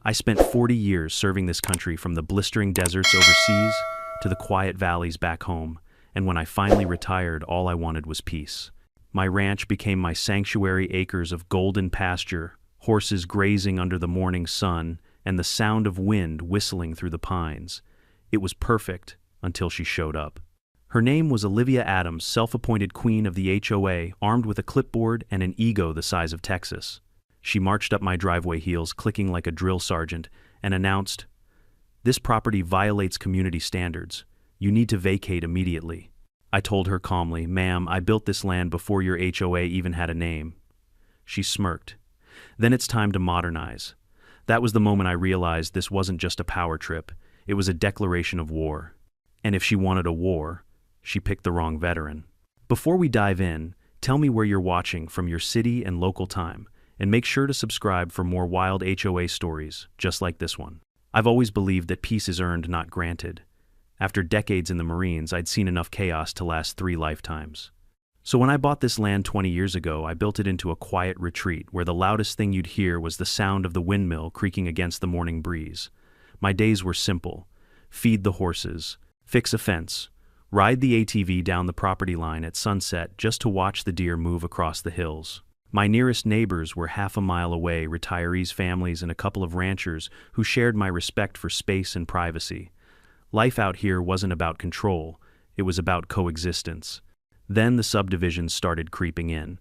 I spent 40 years serving this country from the blistering deserts overseas to the quiet valleys back home, and when I finally retired, all I wanted was peace. My ranch became my sanctuary, acres of golden pasture, horses grazing under the morning sun, and the sound of wind whistling through the pines. It was perfect until she showed up. Her name was Olivia Adams, self-appointed queen of the HOA, armed with a clipboard and an ego the size of Texas. She marched up my driveway heels, clicking like a drill sergeant, and announced, "This property violates community standards. You need to vacate immediately." I told her calmly, "Ma'am, I built this land before your HOA even had a name." She smirked. "Then it's time to modernize." That was the moment I realized this wasn't just a power trip, it was a declaration of war. And if she wanted a war, she picked the wrong veteran. Before we dive in, tell me where you're watching from, your city and local time, and make sure to subscribe for more wild HOA stories just like this one. I've always believed that peace is earned, not granted. After decades in the Marines, I'd seen enough chaos to last 3 lifetimes. So when I bought this land 20 years ago, I built it into a quiet retreat where the loudest thing you'd hear was the sound of the windmill creaking against the morning breeze. My days were simple: feed the horses, fix a fence, ride the ATV down the property line at sunset just to watch the deer move across the hills. My nearest neighbors were half a mile away, retirees, families, and a couple of ranchers who shared my respect for space and privacy. Life out here wasn't about control, it was about coexistence. Then the subdivisions started creeping in.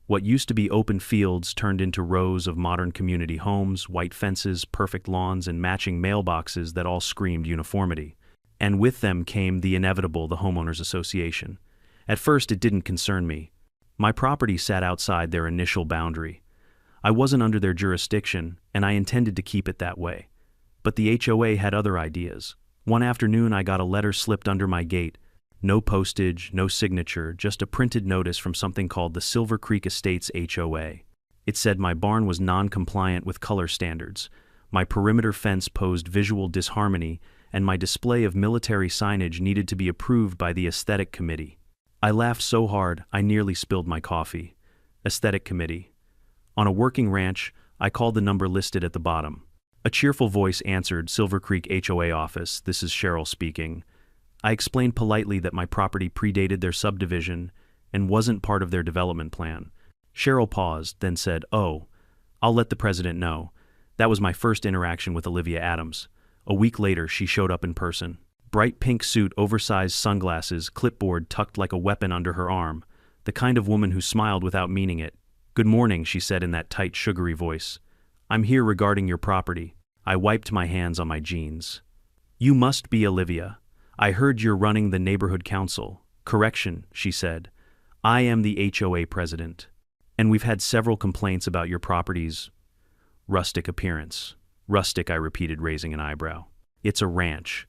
What used to be open fields turned into rows of modern community homes, white fences, perfect lawns, and matching mailboxes that all screamed uniformity. And with them came the inevitable, the homeowners association. At first, it didn't concern me. My property sat outside their initial boundary. I wasn't under their jurisdiction, and I intended to keep it that way. But the HOA had other ideas. One afternoon, I got a letter slipped under my gate. No postage, no signature, just a printed notice from something called the Silver Creek Estates HOA. It said my barn was non-compliant with color standards, my perimeter fence posed visual disharmony, and my display of military signage needed to be approved by the aesthetic committee. I laughed so hard, I nearly spilled my coffee. Aesthetic committee. On a working ranch, I called the number listed at the bottom. A cheerful voice answered, "Silver Creek HOA office, this is Cheryl speaking." I explained politely that my property predated their subdivision and wasn't part of their development plan. Cheryl paused, then said, "Oh, I'll let the president know." That was my first interaction with Olivia Adams. A week later, she showed up in person. Bright pink suit, oversized sunglasses, clipboard tucked like a weapon under her arm. The kind of woman who smiled without meaning it. "Good morning," she said in that tight, sugary voice. "I'm here regarding your property." I wiped my hands on my jeans. "You must be Olivia. I heard you're running the neighborhood council." "Correction," she said. "I am the HOA president. And we've had several complaints about your property's rustic appearance." "Rustic," I repeated, raising an eyebrow. "It's a ranch."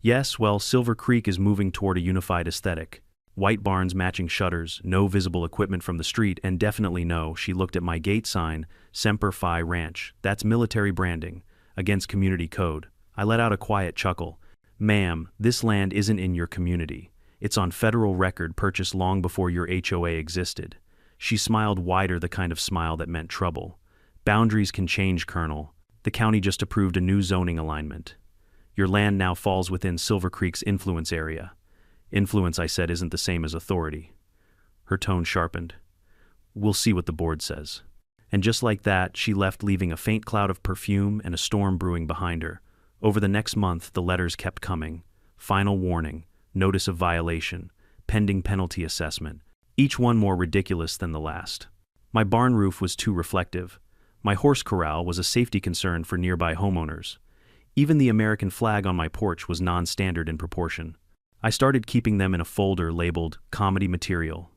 "Yes, well, Silver Creek is moving toward a unified aesthetic. White barns, matching shutters, no visible equipment from the street, and definitely no," she looked at my gate sign, "Semper Fi Ranch. That's military branding, against community code." I let out a quiet chuckle. "Ma'am, this land isn't in your community. It's on federal record, purchased long before your HOA existed." She smiled wider, the kind of smile that meant trouble. "Boundaries can change, Colonel. The county just approved a new zoning alignment. Your land now falls within Silver Creek's influence area." "Influence," I said, "isn't the same as authority." Her tone sharpened. "We'll see what the board says." And just like that, she left, leaving a faint cloud of perfume and a storm brewing behind her. Over the next month, the letters kept coming. Final warning, notice of violation, pending penalty assessment, each one more ridiculous than the last. My barn roof was too reflective. My horse corral was a safety concern for nearby homeowners. Even the American flag on my porch was non-standard in proportion. I started keeping them in a folder labeled comedy material.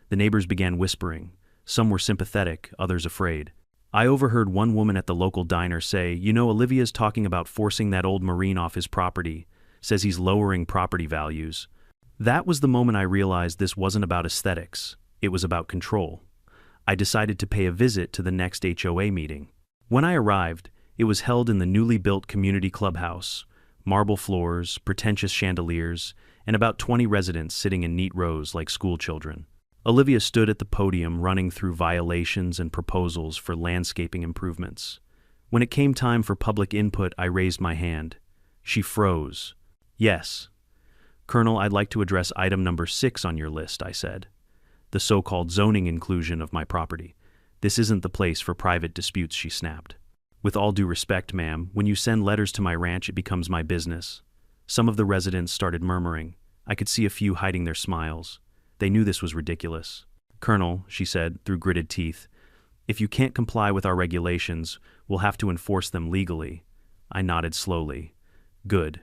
The neighbors began whispering. Some were sympathetic, others afraid. I overheard one woman at the local diner say, "You know, Olivia's talking about forcing that old Marine off his property, says he's lowering property values." That was the moment I realized this wasn't about aesthetics, it was about control. I decided to pay a visit to the next HOA meeting. When I arrived, it was held in the newly built community clubhouse, marble floors, pretentious chandeliers, and about 20 residents sitting in neat rows like school children. Olivia stood at the podium running through violations and proposals for landscaping improvements. When it came time for public input, I raised my hand. She froze. Yes. Colonel, I'd like to address item number 6 on your list, I said. The so-called zoning inclusion of my property. This isn't the place for private disputes, she snapped. With all due respect, ma'am, when you send letters to my ranch, it becomes my business. Some of the residents started murmuring. I could see a few hiding their smiles. They knew this was ridiculous. Colonel, she said through gritted teeth, if you can't comply with our regulations, we'll have to enforce them legally. I nodded slowly. Good,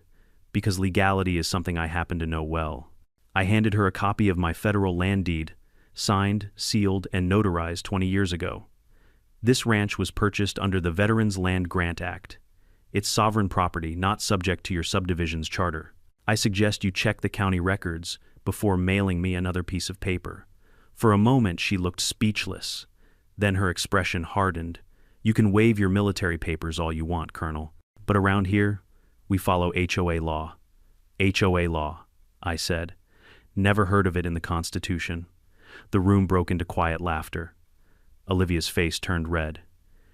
because legality is something I happen to know well. I handed her a copy of my federal land deed, signed, sealed, and notarized 20 years ago. This ranch was purchased under the Veterans Land Grant Act. It's sovereign property, not subject to your subdivision's charter. I suggest you check the county records before mailing me another piece of paper. For a moment, she looked speechless. Then her expression hardened. You can wave your military papers all you want, Colonel, but around here, we follow HOA law. HOA law, I said. Never heard of it in the Constitution. The room broke into quiet laughter. Olivia's face turned red.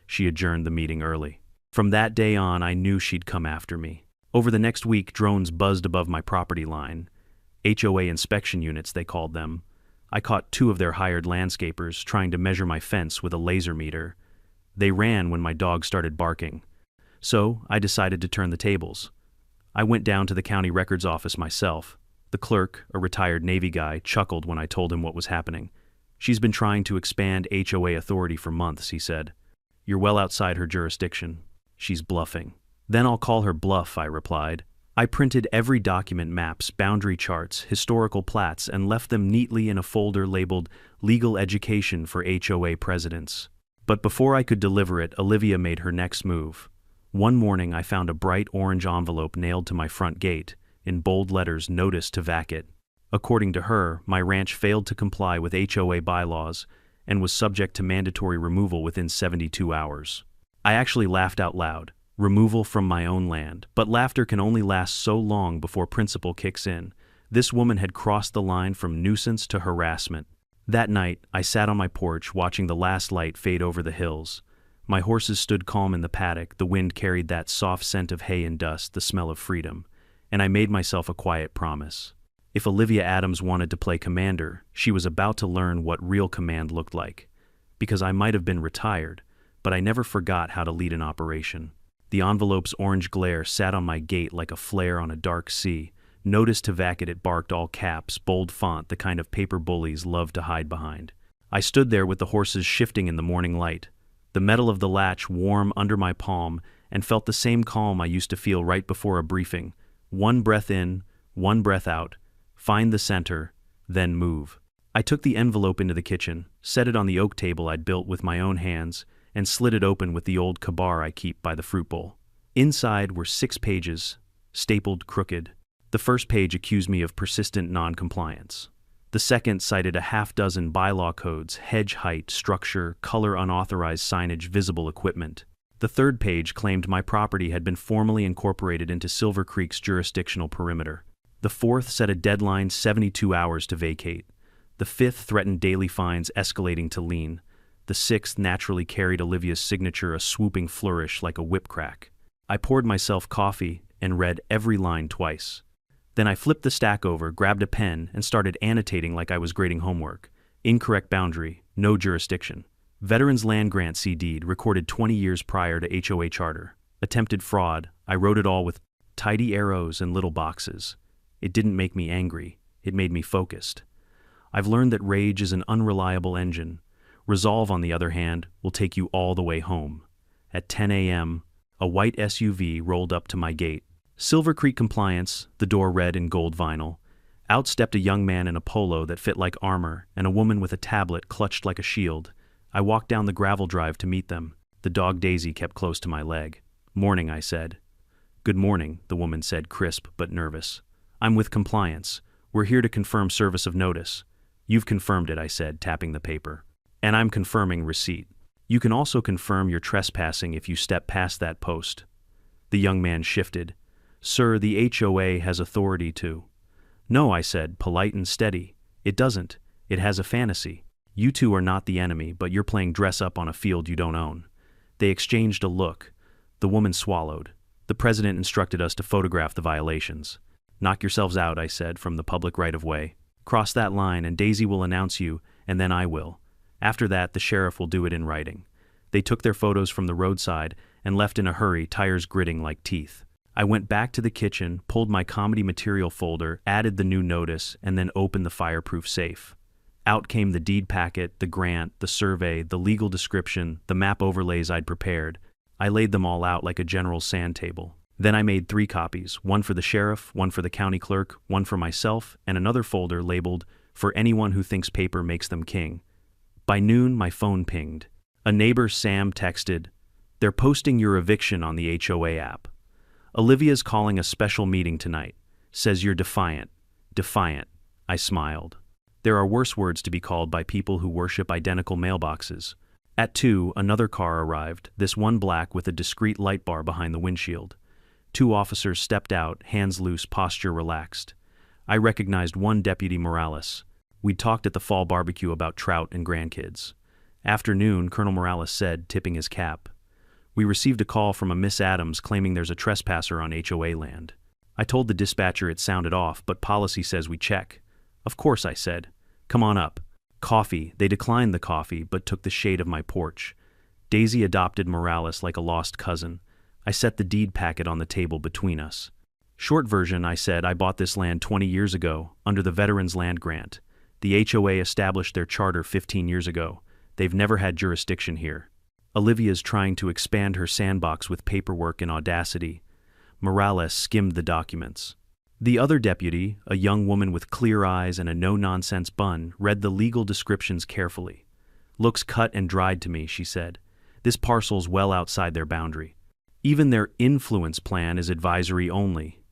She adjourned the meeting early. From that day on, I knew she'd come after me. Over the next week, drones buzzed above my property line. HOA inspection units, they called them. I caught 2 of their hired landscapers trying to measure my fence with a laser meter. They ran when my dog started barking. So I decided to turn the tables. I went down to the county records office myself. The clerk, a retired Navy guy, chuckled when I told him what was happening. She's been trying to expand HOA authority for months, he said. You're well outside her jurisdiction. She's bluffing. Then I'll call her bluff, I replied. I printed every document, maps, boundary charts, historical plats, and left them neatly in a folder labeled Legal Education for HOA Presidents. But before I could deliver it, Olivia made her next move. One morning I found a bright orange envelope nailed to my front gate, in bold letters, notice to vacate. According to her, my ranch failed to comply with HOA bylaws and was subject to mandatory removal within 72 hours. I actually laughed out loud. Removal from my own land. But laughter can only last so long before principle kicks in. This woman had crossed the line from nuisance to harassment. That night, I sat on my porch watching the last light fade over the hills. My horses stood calm in the paddock, the wind carried that soft scent of hay and dust, the smell of freedom. And I made myself a quiet promise. If Olivia Adams wanted to play commander, she was about to learn what real command looked like. Because I might have been retired, but I never forgot how to lead an operation. The envelope's orange glare sat on my gate like a flare on a dark sea. Notice to vacate, it barked, all caps, bold font, the kind of paper bullies love to hide behind. I stood there with the horses shifting in the morning light, the metal of the latch warm under my palm, and felt the same calm I used to feel right before a briefing. One breath in, one breath out, find the center, then move. I took the envelope into the kitchen, set it on the oak table I'd built with my own hands, and slid it open with the old kabar I keep by the fruit bowl. Inside were 6 pages, stapled crooked. The first page accused me of persistent non-compliance. The second cited a half-dozen bylaw codes, hedge height, structure, color, unauthorized signage, visible equipment. The third page claimed my property had been formally incorporated into Silver Creek's jurisdictional perimeter. The fourth set a deadline 72 hours to vacate. The fifth threatened daily fines escalating to lien. The sixth naturally carried Olivia's signature, a swooping flourish like a whip crack. I poured myself coffee and read every line twice. Then I flipped the stack over, grabbed a pen, and started annotating like I was grading homework. Incorrect boundary, no jurisdiction. Veterans Land Grant C deed, recorded 20 years prior to HOA charter. Attempted fraud, I wrote it all with tidy arrows and little boxes. It didn't make me angry, it made me focused. I've learned that rage is an unreliable engine. Resolve, on the other hand, will take you all the way home. At 10 a.m., a white SUV rolled up to my gate. Silver Creek compliance, the door read in gold vinyl. Out stepped a young man in a polo that fit like armor, and a woman with a tablet clutched like a shield. I walked down the gravel drive to meet them. The dog Daisy kept close to my leg. Morning, I said. Good morning, the woman said, crisp but nervous. I'm with compliance. We're here to confirm service of notice. You've confirmed it, I said, tapping the paper. And I'm confirming receipt. You can also confirm you're trespassing if you step past that post. The young man shifted. Sir, the HOA has authority to. No, I said, polite and steady. It doesn't. It has a fantasy. You two are not the enemy, but you're playing dress up on a field you don't own. They exchanged a look. The woman swallowed. The president instructed us to photograph the violations. Knock yourselves out, I said, from the public right-of-way. Cross that line and Daisy will announce you, and then I will. After that, the sheriff will do it in writing. They took their photos from the roadside and left in a hurry, tires gritting like teeth. I went back to the kitchen, pulled my comedy material folder, added the new notice, and then opened the fireproof safe. Out came the deed packet, the grant, the survey, the legal description, the map overlays I'd prepared. I laid them all out like a general's sand table. Then I made 3 copies, one for the sheriff, one for the county clerk, one for myself, and another folder labeled, "For anyone who thinks paper makes them king." By noon, my phone pinged. A neighbor, Sam, texted, "They're posting your eviction on the HOA app. Olivia's calling a special meeting tonight. Says you're defiant." Defiant. I smiled. There are worse words to be called by people who worship identical mailboxes. At 2, another car arrived, this one black with a discreet light bar behind the windshield. 2 officers stepped out, hands loose, posture relaxed. I recognized one Deputy Morales. We'd talked at the fall barbecue about trout and grandkids. After noon, Colonel Morales said, tipping his cap, "We received a call from a Miss Adams claiming there's a trespasser on HOA land." I told the dispatcher it sounded off, but policy says we check. "Of course," I said. "Come on up." Coffee. They declined the coffee, but took the shade of my porch. Daisy adopted Morales like a lost cousin. I set the deed packet on the table between us. Short version, I said, I bought this land 20 years ago, under the Veterans Land Grant. The HOA established their charter 15 years ago. They've never had jurisdiction here. Olivia's trying to expand her sandbox with paperwork and audacity. Morales skimmed the documents. The other deputy, a young woman with clear eyes and a no-nonsense bun, read the legal descriptions carefully. "Looks cut and dried to me," she said. "This parcel's well outside their boundary. Even their influence plan is advisory only."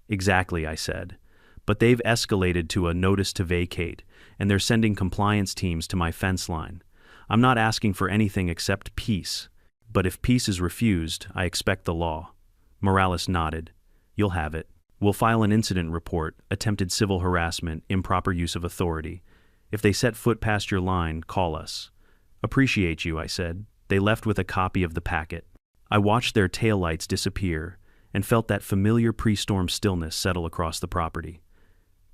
"Exactly," I said. "But they've escalated to a notice to vacate, and they're sending compliance teams to my fence line. I'm not asking for anything except peace. But if peace is refused, I expect the law." Morales nodded. "You'll have it. We'll file an incident report, attempted civil harassment, improper use of authority. If they set foot past your line, call us." "Appreciate you," I said. They left with a copy of the packet. I watched their taillights disappear and felt that familiar pre-storm stillness settle across the property.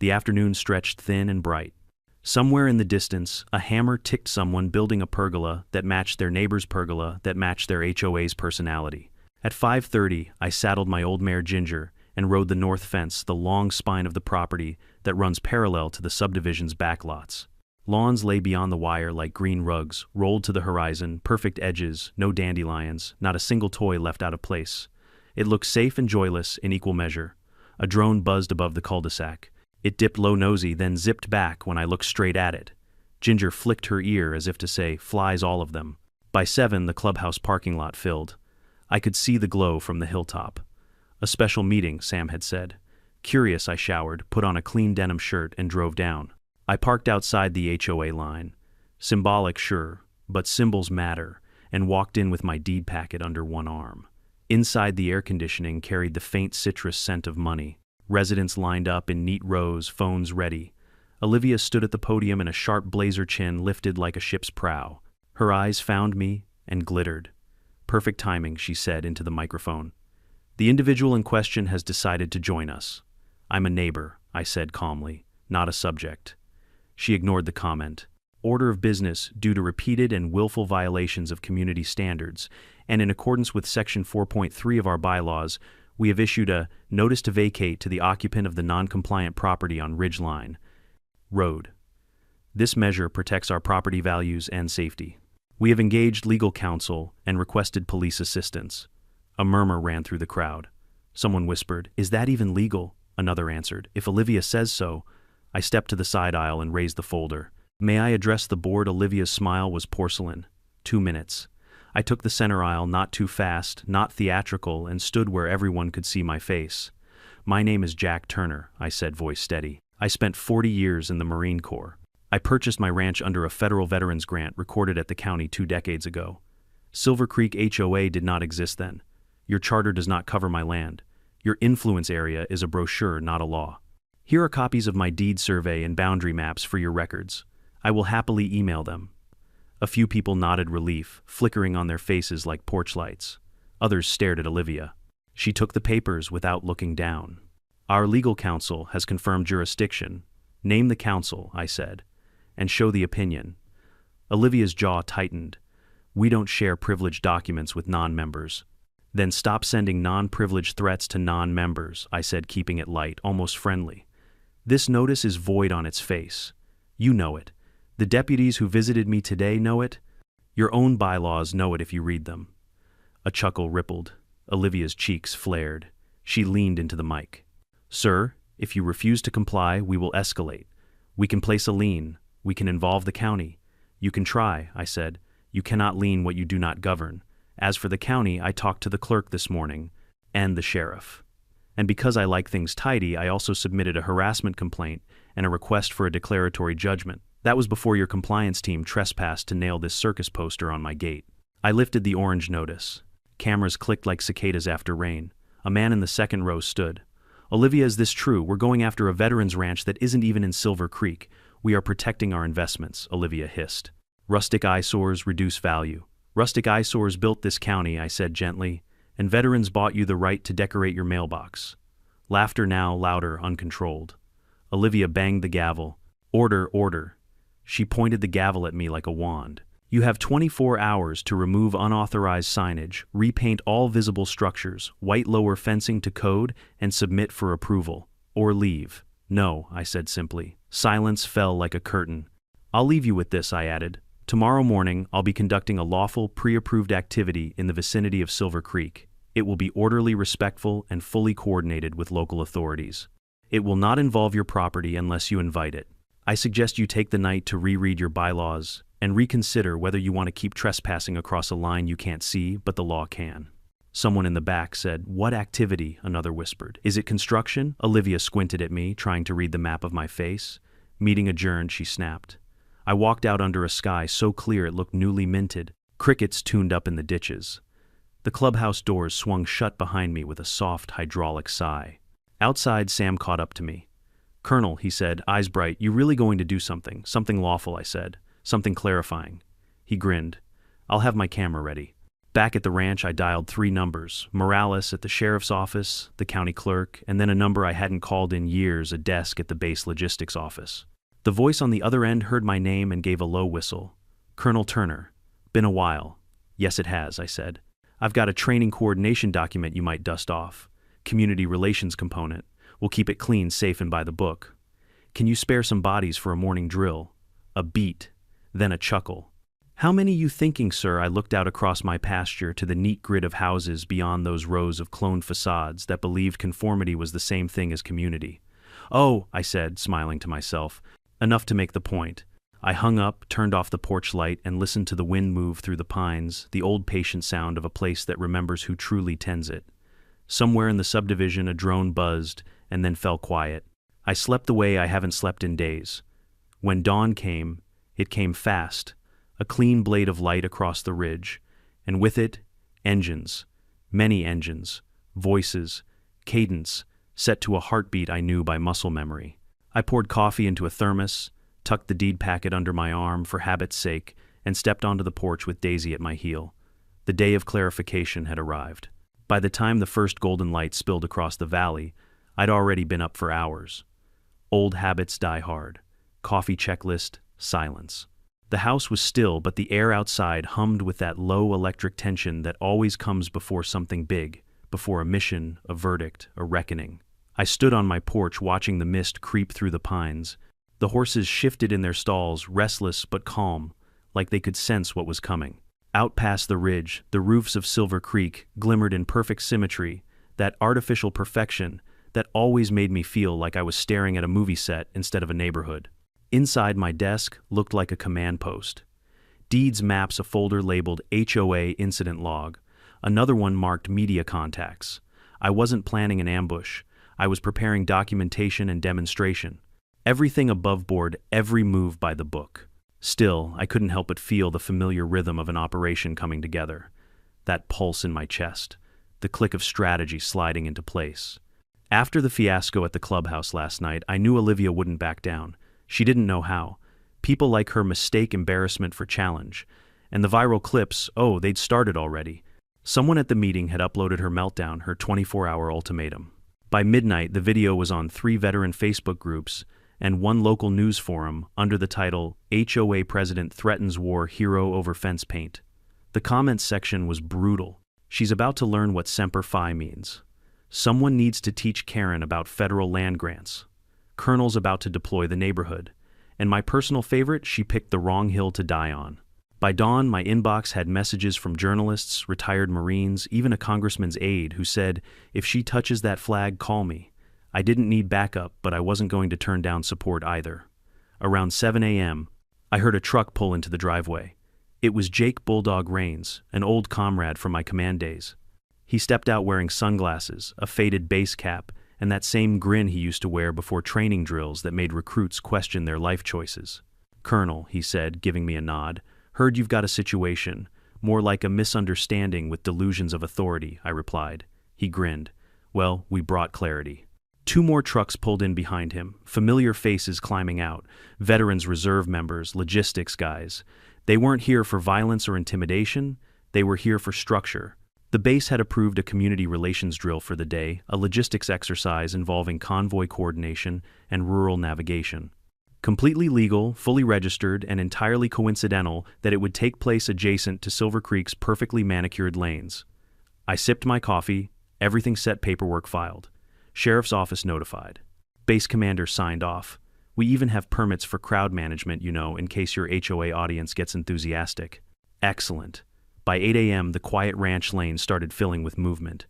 The afternoon stretched thin and bright. Somewhere in the distance, a hammer ticked someone building a pergola that matched their neighbor's pergola that matched their HOA's personality. At 5:30, I saddled my old mare Ginger and rode the north fence, the long spine of the property that runs parallel to the subdivision's backlots. Lawns lay beyond the wire like green rugs, rolled to the horizon, perfect edges, no dandelions, not a single toy left out of place. It looked safe and joyless in equal measure. A drone buzzed above the cul-de-sac. It dipped low-nosy, then zipped back when I looked straight at it. Ginger flicked her ear as if to say, "Flies all of them." By 7, the clubhouse parking lot filled. I could see the glow from the hilltop. "A special meeting," Sam had said. Curious, I showered, put on a clean denim shirt, and drove down. I parked outside the HOA line. Symbolic, sure, but symbols matter, and walked in with my deed packet under one arm. Inside, the air conditioning carried the faint citrus scent of money. Residents lined up in neat rows, phones ready. Olivia stood at the podium in a sharp blazer chin lifted like a ship's prow. Her eyes found me and glittered. "Perfect timing," she said into the microphone. "The individual in question has decided to join us." "I'm a neighbor," I said calmly, "not a subject." She ignored the comment. "Order of business, due to repeated and willful violations of community standards, and in accordance with Section 4.3 of our bylaws, we have issued a notice to vacate to the occupant of the non-compliant property on Ridgeline Road. This measure protects our property values and safety. We have engaged legal counsel and requested police assistance." A murmur ran through the crowd. Someone whispered, "Is that even legal?" Another answered, "If Olivia says so." I stepped to the side aisle and raised the folder. "May I address the board?" Olivia's smile was porcelain. 2 minutes. I took the center aisle, not too fast, not theatrical, and stood where everyone could see my face. "My name is Jack Turner," I said, voice steady. "I spent 40 years in the Marine Corps. I purchased my ranch under a federal veterans grant recorded at the county 2 decades ago. Silver Creek HOA did not exist then. Your charter does not cover my land. Your influence area is a brochure, not a law. Here are copies of my deed survey and boundary maps for your records. I will happily email them." A few people nodded relief, flickering on their faces like porch lights. Others stared at Olivia. She took the papers without looking down. Our legal counsel has confirmed jurisdiction. Name the counsel, I said, and show the opinion. Olivia's jaw tightened. We don't share privileged documents with non-members. Then stop sending non-privileged threats to non-members, I said, keeping it light, almost friendly. This notice is void on its face. You know it. The deputies who visited me today know it. Your own bylaws know it if you read them. A chuckle rippled. Olivia's cheeks flared. She leaned into the mic. Sir, if you refuse to comply, we will escalate. We can place a lien. We can involve the county. You can try, I said. You cannot lien what you do not govern. As for the county, I talked to the clerk this morning, and the sheriff. And because I like things tidy, I also submitted a harassment complaint and a request for a declaratory judgment. That was before your compliance team trespassed to nail this circus poster on my gate. I lifted the orange notice. Cameras clicked like cicadas after rain. A man in the second row stood. Olivia, is this true? We're going after a veterans ranch that isn't even in Silver Creek. We are protecting our investments, Olivia hissed. Rustic eyesores reduce value. Rustic eyesores built this county, I said gently, and veterans bought you the right to decorate your mailbox. Laughter now louder, uncontrolled. Olivia banged the gavel. Order, order. She pointed the gavel at me like a wand. You have 24 hours to remove unauthorized signage, repaint all visible structures, white lower fencing to code, and submit for approval. Or leave. No, I said simply. Silence fell like a curtain. I'll leave you with this, I added. Tomorrow morning, I'll be conducting a lawful, pre-approved activity in the vicinity of Silver Creek. It will be orderly, respectful, and fully coordinated with local authorities. It will not involve your property unless you invite it. I suggest you take the night to reread your bylaws and reconsider whether you want to keep trespassing across a line you can't see, but the law can. Someone in the back said, What activity? Another whispered. Is it construction? Olivia squinted at me, trying to read the map of my face. Meeting adjourned, she snapped. I walked out under a sky so clear it looked newly minted. Crickets tuned up in the ditches. The clubhouse doors swung shut behind me with a soft hydraulic sigh. Outside, Sam caught up to me. Colonel, he said, eyes bright, you really going to do something? Something lawful, I said. Something clarifying. He grinned. I'll have my camera ready. Back at the ranch, I dialed 3 numbers. Morales at the sheriff's office, the county clerk, and then a number I hadn't called in years, a desk at the base logistics office. The voice on the other end heard my name and gave a low whistle. Colonel Turner. Been a while. Yes, it has, I said. I've got a training coordination document you might dust off. Community relations component. We'll keep it clean, safe, and by the book. Can you spare some bodies for a morning drill? A beat. Then a chuckle. How many you thinking, sir? I looked out across my pasture to the neat grid of houses beyond those rows of cloned facades that believed conformity was the same thing as community. Oh, I said, smiling to myself. Enough to make the point. I hung up, turned off the porch light, and listened to the wind move through the pines, the old patient sound of a place that remembers who truly tends it. Somewhere in the subdivision a drone buzzed and then fell quiet. I slept the way I haven't slept in days. When dawn came, it came fast, a clean blade of light across the ridge, and with it, engines, many engines, voices, cadence, set to a heartbeat I knew by muscle memory. I poured coffee into a thermos, tucked the deed packet under my arm for habit's sake, and stepped onto the porch with Daisy at my heel. The day of clarification had arrived. By the time the first golden light spilled across the valley, I'd already been up for hours. Old habits die hard. Coffee checklist, silence. The house was still, but the air outside hummed with that low electric tension that always comes before something big, before a mission, a verdict, a reckoning. I stood on my porch watching the mist creep through the pines. The horses shifted in their stalls, restless but calm, like they could sense what was coming. Out past the ridge, the roofs of Silver Creek glimmered in perfect symmetry, that artificial perfection that always made me feel like I was staring at a movie set instead of a neighborhood. Inside my desk looked like a command post. Deeds maps a folder labeled HOA incident log. Another one marked media contacts. I wasn't planning an ambush. I was preparing documentation and demonstration. Everything above board, every move by the book. Still, I couldn't help but feel the familiar rhythm of an operation coming together. That pulse in my chest. The click of strategy sliding into place. After the fiasco at the clubhouse last night, I knew Olivia wouldn't back down. She didn't know how. People like her mistake embarrassment for challenge. And the viral clips, oh, they'd started already. Someone at the meeting had uploaded her meltdown, her 24-hour ultimatum. By midnight, the video was on 3 veteran Facebook groups and 1 local news forum under the title, HOA President Threatens War, Hero Over Fence Paint. The comments section was brutal. She's about to learn what Semper Fi means. Someone needs to teach Karen about federal land grants. Colonel's about to deploy the neighborhood. And my personal favorite, she picked the wrong hill to die on. By dawn, my inbox had messages from journalists, retired Marines, even a congressman's aide who said, "If she touches that flag, call me." I didn't need backup, but I wasn't going to turn down support either. Around 7 a.m., I heard a truck pull into the driveway. It was Jake Bulldog Rains, an old comrade from my command days. He stepped out wearing sunglasses, a faded base cap, and that same grin he used to wear before training drills that made recruits question their life choices. "Colonel," he said, giving me a nod, "heard you've got a situation. More like a misunderstanding with delusions of authority," I replied. He grinned. "Well, we brought clarity." 2 more trucks pulled in behind him, familiar faces climbing out, veterans reserve members, logistics guys. They weren't here for violence or intimidation, they were here for structure. The base had approved a community relations drill for the day, a logistics exercise involving convoy coordination and rural navigation. Completely legal, fully registered, and entirely coincidental that it would take place adjacent to Silver Creek's perfectly manicured lanes. I sipped my coffee, everything set, paperwork filed. Sheriff's office notified. Base commander signed off. We even have permits for crowd management, in case your HOA audience gets enthusiastic. Excellent. By 8 a.m., the quiet ranch lane started filling with movement.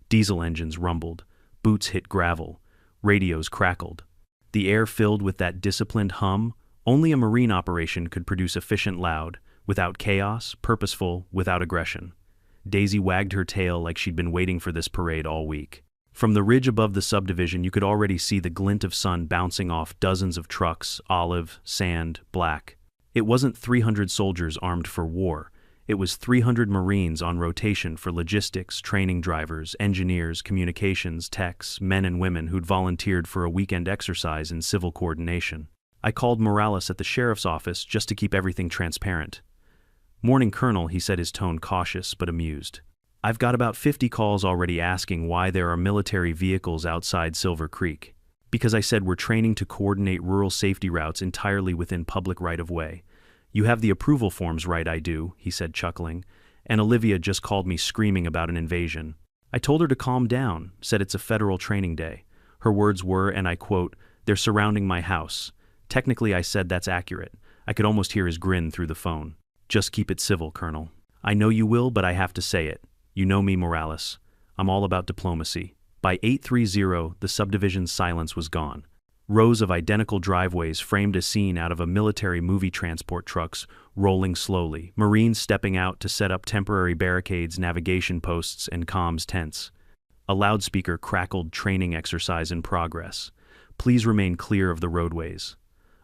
Diesel engines rumbled. Boots hit gravel. Radios crackled. The air filled with that disciplined hum only a Marine operation could produce, efficient, loud, without chaos, purposeful, without aggression. Daisy wagged her tail like she'd been waiting for this parade all week. From the ridge above the subdivision, you could already see the glint of sun bouncing off dozens of trucks, olive, sand, black. It wasn't 300 soldiers armed for war. It was 300 Marines on rotation for logistics, training drivers, engineers, communications, techs, men and women who'd volunteered for a weekend exercise in civil coordination. I called Morales at the sheriff's office just to keep everything transparent. "Morning, Colonel," he said, his tone cautious but amused. "I've got about 50 calls already asking why there are military vehicles outside Silver Creek. Because I said we're training to coordinate rural safety routes entirely within public right-of-way. You have the approval forms, right?" "I do," he said, chuckling. "And Olivia just called me screaming about an invasion." I told her to calm down, said it's a federal training day. Her words were, and I quote, "They're surrounding my house." Technically, I said that's accurate. I could almost hear his grin through the phone. "Just keep it civil, Colonel." "I know you will, but I have to say it. You know me, Morales. I'm all about diplomacy." By 8:30, the subdivision's silence was gone. Rows of identical driveways framed a scene out of a military movie, transport trucks rolling slowly, Marines stepping out to set up temporary barricades, navigation posts, and comms tents. A loudspeaker crackled, "Training exercise in progress. Please remain clear of the roadways."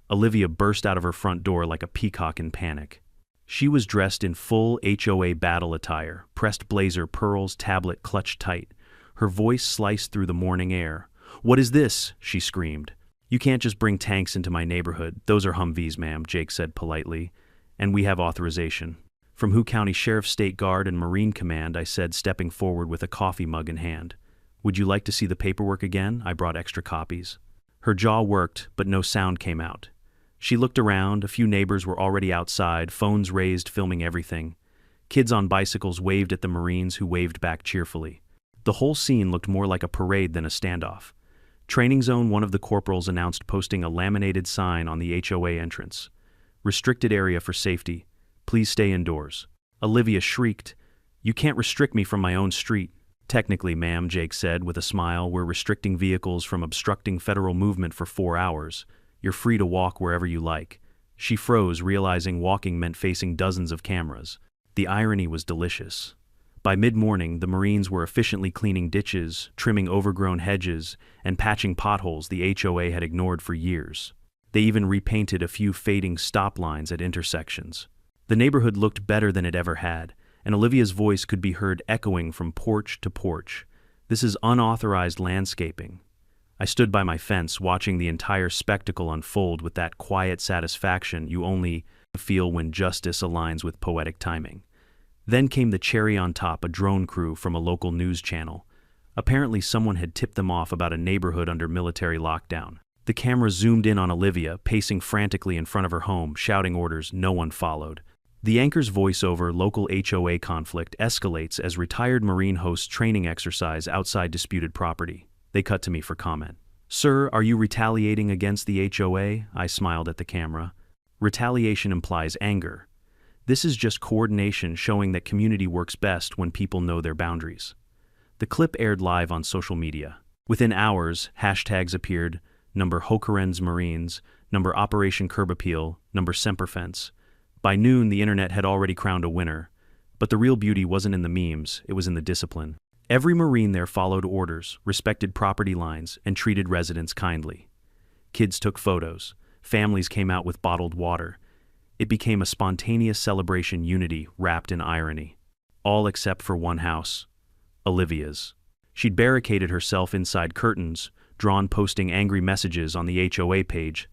Olivia burst out of her front door like a peacock in panic. She was dressed in full HOA battle attire, pressed blazer, pearls, tablet clutched tight. Her voice sliced through the morning air. "What is this?" she screamed. "You can't just bring tanks into my neighborhood. Those are Humvees, ma'am," Jake said politely. "And we have authorization." "From Howe County Sheriff's State Guard and Marine Command," I said, stepping forward with a coffee mug in hand. "Would you like to see the paperwork again?" I brought extra copies. Her jaw worked, but no sound came out. She looked around. A few neighbors were already outside, phones raised, filming everything. Kids on bicycles waved at the Marines, who waved back cheerfully. The whole scene looked more like a parade than a standoff. "Training Zone," one of the corporals announced, posting a laminated sign on the HOA entrance. "Restricted area for safety. Please stay indoors." Olivia shrieked, "You can't restrict me from my own street." "Technically, ma'am," Jake said with a smile, "we're restricting vehicles from obstructing federal movement for 4 hours. You're free to walk wherever you like." She froze, realizing walking meant facing dozens of cameras. The irony was delicious. By mid-morning, the Marines were efficiently cleaning ditches, trimming overgrown hedges, and patching potholes the HOA had ignored for years. They even repainted a few fading stop lines at intersections. The neighborhood looked better than it ever had, and Olivia's voice could be heard echoing from porch to porch. "This is unauthorized landscaping." I stood by my fence, watching the entire spectacle unfold with that quiet satisfaction you only feel when justice aligns with poetic timing. Then came the cherry on top, a drone crew from a local news channel. Apparently someone had tipped them off about a neighborhood under military lockdown. The camera zoomed in on Olivia, pacing frantically in front of her home, shouting orders no one followed. The anchor's voiceover, local HOA conflict, escalates as retired Marine hosts training exercise outside disputed property. They cut to me for comment. Sir, are you retaliating against the HOA? I smiled at the camera. Retaliation implies anger. This is just coordination showing that community works best when people know their boundaries. The clip aired live on social media. Within hours, hashtags appeared, number Hokarens Marines, number Operation Curb Appeal, number Semperfence. By noon, the internet had already crowned a winner. But the real beauty wasn't in the memes, it was in the discipline. Every Marine there followed orders, respected property lines, and treated residents kindly. Kids took photos. Families came out with bottled water. It became a spontaneous celebration, unity wrapped in irony. All except for one house. Olivia's. She'd barricaded herself inside curtains, drawn posting angry messages on the HOA page.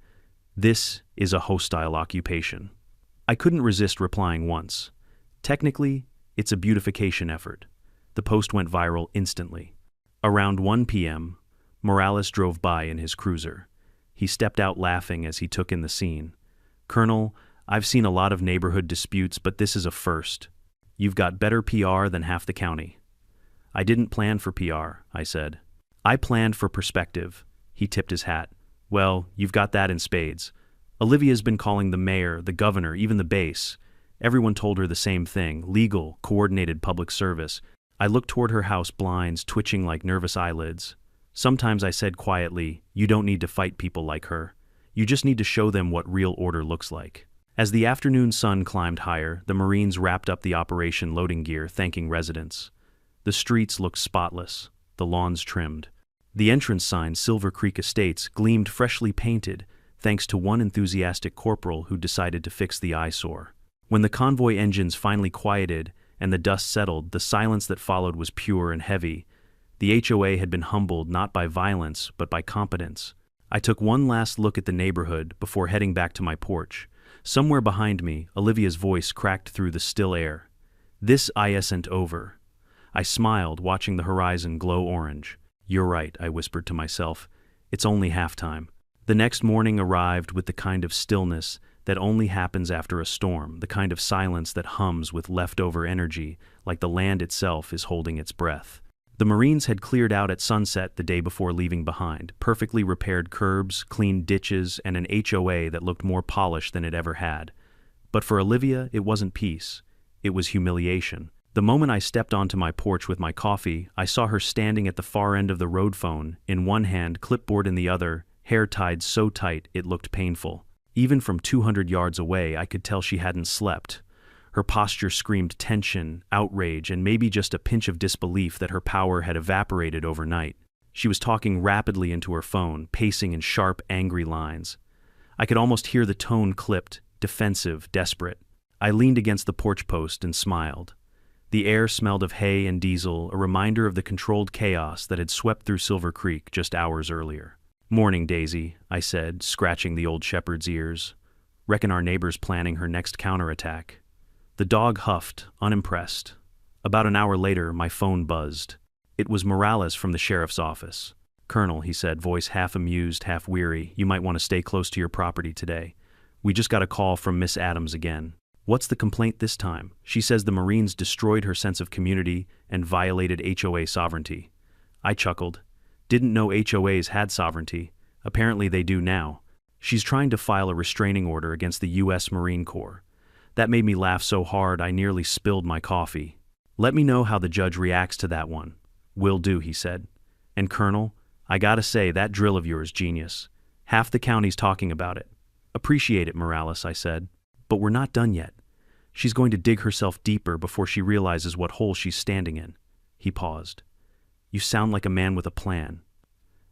This is a hostile occupation. I couldn't resist replying once. Technically, it's a beautification effort. The post went viral instantly. Around 1 p.m., Morales drove by in his cruiser. He stepped out laughing as he took in the scene. Colonel, I've seen a lot of neighborhood disputes, but this is a first. You've got better PR than half the county. I didn't plan for PR, I said. I planned for perspective. He tipped his hat. Well, you've got that in spades. Olivia's been calling the mayor, the governor, even the base. Everyone told her the same thing, legal, coordinated public service. I looked toward her house blinds, twitching like nervous eyelids. Sometimes I said quietly, you don't need to fight people like her. You just need to show them what real order looks like. As the afternoon sun climbed higher, the Marines wrapped up the operation, loading gear, thanking residents. The streets looked spotless, the lawns trimmed. The entrance sign, Silver Creek Estates, gleamed freshly painted, thanks to one enthusiastic corporal who decided to fix the eyesore. When the convoy engines finally quieted and the dust settled, the silence that followed was pure and heavy. The HOA had been humbled not by violence, but by competence. I took one last look at the neighborhood before heading back to my porch. Somewhere behind me, Olivia's voice cracked through the still air. This isn't over. I smiled, watching the horizon glow orange. You're right, I whispered to myself. It's only halftime. The next morning arrived with the kind of stillness that only happens after a storm, the kind of silence that hums with leftover energy, like the land itself is holding its breath. The Marines had cleared out at sunset the day before leaving behind, perfectly repaired curbs, cleaned ditches, and an HOA that looked more polished than it ever had. But for Olivia, it wasn't peace. It was humiliation. The moment I stepped onto my porch with my coffee, I saw her standing at the far end of the road phone, in one hand, clipboard in the other, hair tied so tight it looked painful. Even from 200 yards away, I could tell she hadn't slept. Her posture screamed tension, outrage, and maybe just a pinch of disbelief that her power had evaporated overnight. She was talking rapidly into her phone, pacing in sharp, angry lines. I could almost hear the tone clipped, defensive, desperate. I leaned against the porch post and smiled. The air smelled of hay and diesel, a reminder of the controlled chaos that had swept through Silver Creek just hours earlier. "Morning, Daisy," I said, scratching the old shepherd's ears. "Reckon our neighbor's planning her next counterattack." The dog huffed, unimpressed. About an hour later, my phone buzzed. It was Morales from the sheriff's office. "Colonel," he said, voice half amused, half weary, "you might want to stay close to your property today. We just got a call from Miss Adams again." "What's the complaint this time?" "She says the Marines destroyed her sense of community and violated HOA sovereignty." I chuckled. Didn't know HOAs had sovereignty. Apparently they do now. "She's trying to file a restraining order against the U.S. Marine Corps." That made me laugh so hard I nearly spilled my coffee. "Let me know how the judge reacts to that one." "Will do," he said. "And Colonel, I gotta say, that drill of yours, genius. Half the county's talking about it." "Appreciate it, Morales," I said. "But we're not done yet. She's going to dig herself deeper before she realizes what hole she's standing in." He paused. "You sound like a man with a plan."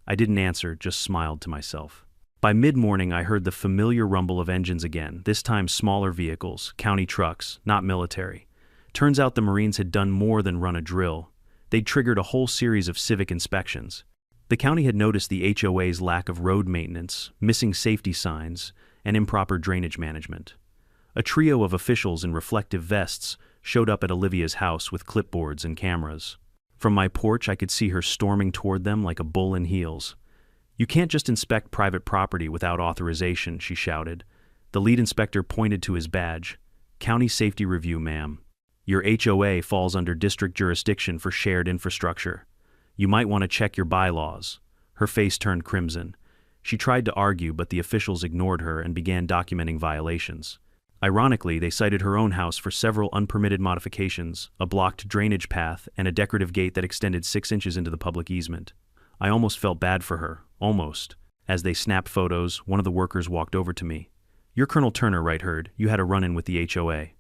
I didn't answer, just smiled to myself. By mid-morning, I heard the familiar rumble of engines again, this time smaller vehicles, county trucks, not military. Turns out the Marines had done more than run a drill. They'd triggered a whole series of civic inspections. The county had noticed the HOA's lack of road maintenance, missing safety signs, and improper drainage management. A trio of officials in reflective vests, showed up at Olivia's house with clipboards and cameras. From my porch, I could see her storming toward them like a bull in heels. "You can't just inspect private property without authorization," she shouted. The lead inspector pointed to his badge. "County Safety Review, ma'am. Your HOA falls under district jurisdiction for shared infrastructure. You might want to check your bylaws." Her face turned crimson. She tried to argue, but the officials ignored her and began documenting violations. Ironically, they cited her own house for several unpermitted modifications, a blocked drainage path, and a decorative gate that extended 6 inches into the public easement. I almost felt bad for her, almost. As they snapped photos, one of the workers walked over to me. "You're Colonel Turner, right, Heard? You had a run-in with the HOA."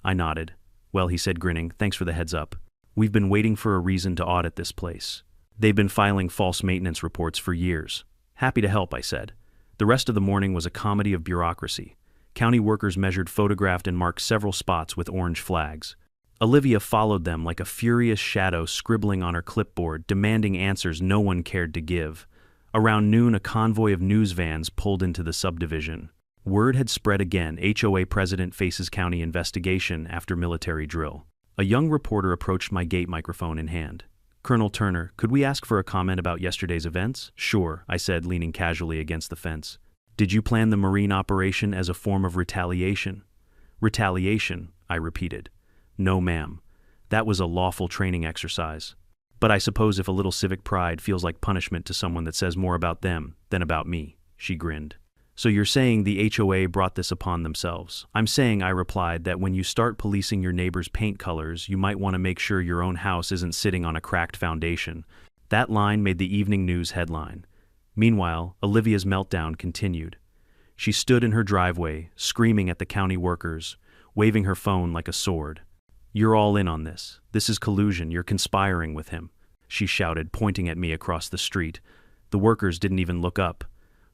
I nodded. "Well," he said, grinning, "thanks for the heads up. We've been waiting for a reason to audit this place. They've been filing false maintenance reports for years." "Happy to help," I said. The rest of the morning was a comedy of bureaucracy. County workers measured, photographed, and marked several spots with orange flags. Olivia followed them like a furious shadow, scribbling on her clipboard, demanding answers no one cared to give. Around noon, a convoy of news vans pulled into the subdivision. Word had spread again: HOA president faces county investigation after military drill. A young reporter approached my gate, microphone in hand. "Colonel Turner, could we ask for a comment about yesterday's events?" "Sure," I said, leaning casually against the fence. "Did you plan the Marine operation as a form of retaliation?" "Retaliation," I repeated. "No, ma'am. That was a lawful training exercise. But I suppose if a little civic pride feels like punishment to someone that says more about them than about me," she grinned. "So you're saying the HOA brought this upon themselves?" "I'm saying," I replied, "that when you start policing your neighbor's paint colors, you might want to make sure your own house isn't sitting on a cracked foundation." That line made the evening news headline. Meanwhile, Olivia's meltdown continued. She stood in her driveway, screaming at the county workers, waving her phone like a sword. "You're all in on this. This is collusion. You're conspiring with him," she shouted, pointing at me across the street. The workers didn't even look up.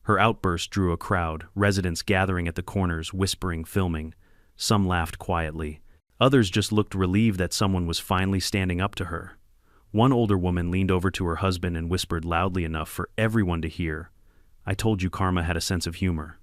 Her outburst drew a crowd, residents gathering at the corners, whispering, filming. Some laughed quietly. Others just looked relieved that someone was finally standing up to her. One older woman leaned over to her husband and whispered loudly enough for everyone to hear, "I told you karma had a sense of humor."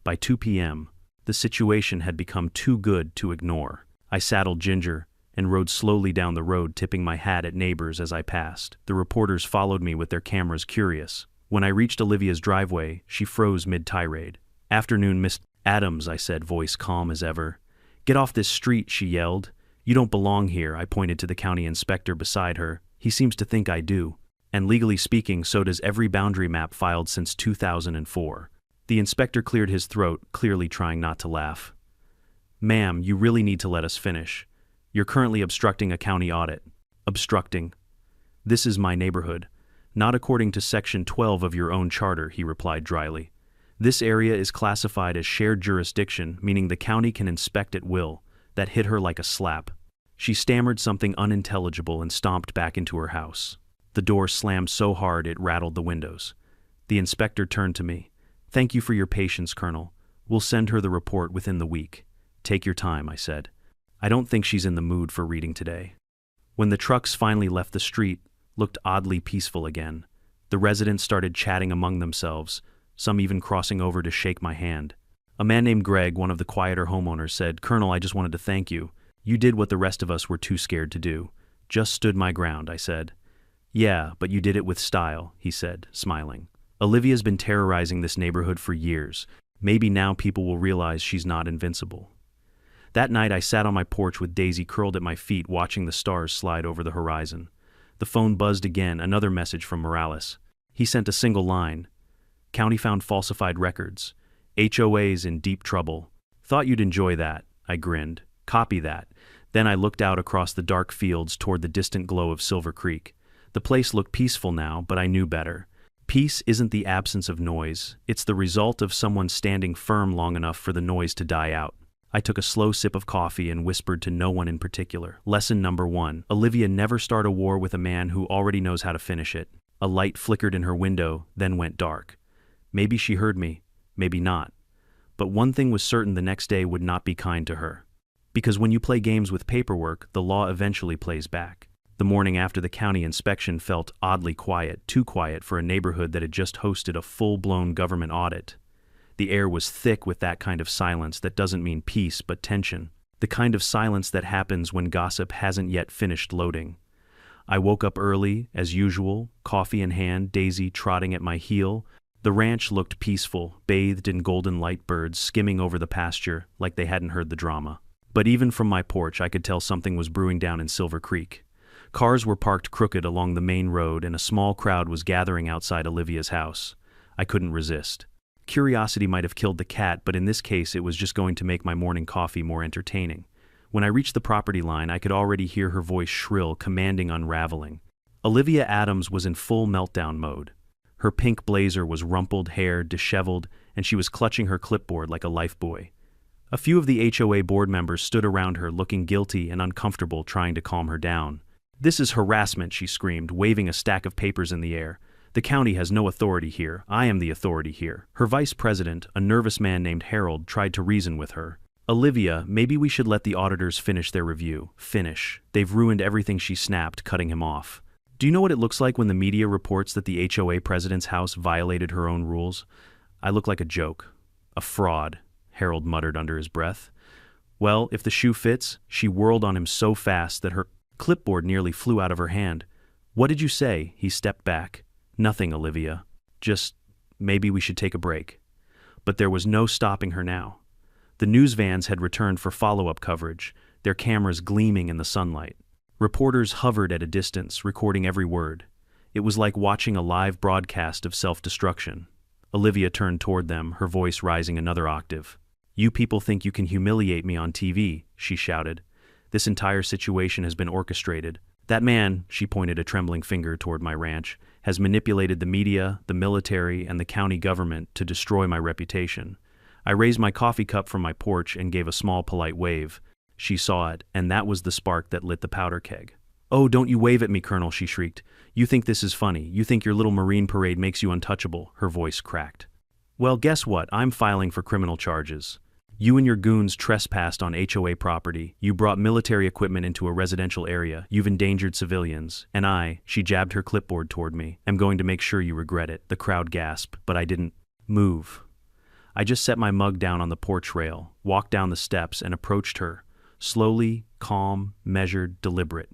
By 2 p.m., the situation had become too good to ignore. I saddled Ginger and rode slowly down the road, tipping my hat at neighbors as I passed. The reporters followed me with their cameras, curious. When I reached Olivia's driveway, she froze mid-tirade. "Afternoon, Miss Adams," I said, voice calm as ever. "Get off this street," she yelled. "You don't belong here," I pointed to the county inspector beside her. "He seems to think I do. And legally speaking, so does every boundary map filed since 2004. The inspector cleared his throat, clearly trying not to laugh. "Ma'am, you really need to let us finish. You're currently obstructing a county audit." "Obstructing? This is my neighborhood. Not according to Section 12 of your own charter," he replied dryly. "This area is classified as shared jurisdiction, meaning the county can inspect at will." That hit her like a slap. She stammered something unintelligible and stomped back into her house. The door slammed so hard it rattled the windows. The inspector turned to me. "Thank you for your patience, Colonel. We'll send her the report within the week." "Take your time," I said. "I don't think she's in the mood for reading today." When the trucks finally left the street, looked oddly peaceful again. The residents started chatting among themselves, some even crossing over to shake my hand. A man named Greg, one of the quieter homeowners, said, "Colonel, I just wanted to thank you. You did what the rest of us were too scared to do." "Just stood my ground," I said. "Yeah, but you did it with style," he said, smiling. "Olivia's been terrorizing this neighborhood for years. Maybe now people will realize she's not invincible." That night I sat on my porch with Daisy curled at my feet, watching the stars slide over the horizon. The phone buzzed again, another message from Morales. He sent a single line. "County found falsified records. HOA's in deep trouble." "Thought you'd enjoy that," I grinned. "Copy that." Then I looked out across the dark fields toward the distant glow of Silver Creek. The place looked peaceful now, but I knew better. Peace isn't the absence of noise. It's the result of someone standing firm long enough for the noise to die out. I took a slow sip of coffee and whispered to no one in particular. Lesson number 1. Olivia, never start a war with a man who already knows how to finish it. A light flickered in her window, then went dark. Maybe she heard me, maybe not. But one thing was certain: the next day would not be kind to her. Because when you play games with paperwork, the law eventually plays back. The morning after the county inspection felt oddly quiet, too quiet for a neighborhood that had just hosted a full-blown government audit. The air was thick with that kind of silence that doesn't mean peace but tension. The kind of silence that happens when gossip hasn't yet finished loading. I woke up early, as usual, coffee in hand, Daisy trotting at my heel. The ranch looked peaceful, bathed in golden light birds skimming over the pasture like they hadn't heard the drama. But even from my porch I could tell something was brewing down in Silver Creek. Cars were parked crooked along the main road and a small crowd was gathering outside Olivia's house. I couldn't resist. Curiosity might have killed the cat, but in this case it was just going to make my morning coffee more entertaining. When I reached the property line, I could already hear her voice shrill, commanding unraveling. Olivia Adams was in full meltdown mode. Her pink blazer was rumpled hair, disheveled, and she was clutching her clipboard like a lifebuoy. A few of the HOA board members stood around her, looking guilty and uncomfortable, trying to calm her down. "This is harassment," she screamed, waving a stack of papers in the air. "The county has no authority here. I am the authority here." Her vice president, a nervous man named Harold, tried to reason with her. "Olivia, maybe we should let the auditors finish their review." "Finish. They've ruined everything," she snapped, cutting him off. "Do you know what it looks like when the media reports that the HOA president's house violated her own rules? I look like a joke. A fraud," Harold muttered under his breath. "Well, if the shoe fits," she whirled on him so fast that her clipboard nearly flew out of her hand. "What did you say?" He stepped back. "Nothing, Olivia. Just, maybe we should take a break." But there was no stopping her now. The news vans had returned for follow-up coverage, their cameras gleaming in the sunlight. Reporters hovered at a distance, recording every word. It was like watching a live broadcast of self-destruction. Olivia turned toward them, her voice rising another octave. "You people think you can humiliate me on TV," she shouted. "This entire situation has been orchestrated. That man," she pointed a trembling finger toward my ranch, "has manipulated the media, the military, and the county government to destroy my reputation." I raised my coffee cup from my porch and gave a small polite wave. She saw it, and that was the spark that lit the powder keg. "Oh, don't you wave at me, Colonel," she shrieked. "You think this is funny. You think your little Marine parade makes you untouchable." Her voice cracked. "Well, guess what? I'm filing for criminal charges. You and your goons trespassed on HOA property. You brought military equipment into a residential area. You've endangered civilians. And she jabbed her clipboard toward me, am going to make sure you regret it." The crowd gasped, but I didn't move. I just set my mug down on the porch rail, walked down the steps, and approached her. Slowly, calm, measured, deliberate.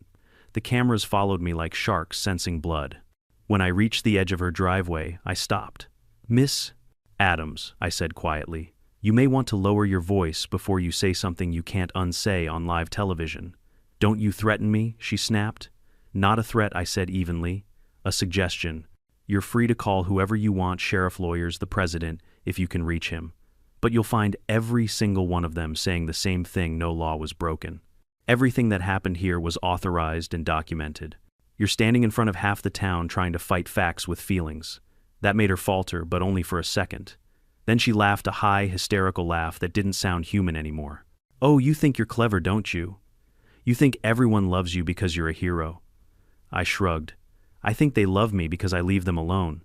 The cameras followed me like sharks sensing blood. When I reached the edge of her driveway, I stopped. "Miss Adams," I said quietly, "you may want to lower your voice before you say something you can't unsay on live television." "Don't you threaten me," she snapped. "Not a threat," I said evenly. "A suggestion. You're free to call whoever you want, sheriff, lawyers, the president, if you can reach him. But you'll find every single one of them saying the same thing: no law was broken. Everything that happened here was authorized and documented. You're standing in front of half the town trying to fight facts with feelings." That made her falter, but only for a second. Then she laughed a high, hysterical laugh that didn't sound human anymore. "Oh, you think you're clever, don't you? You think everyone loves you because you're a hero." I shrugged. "I think they love me because I leave them alone."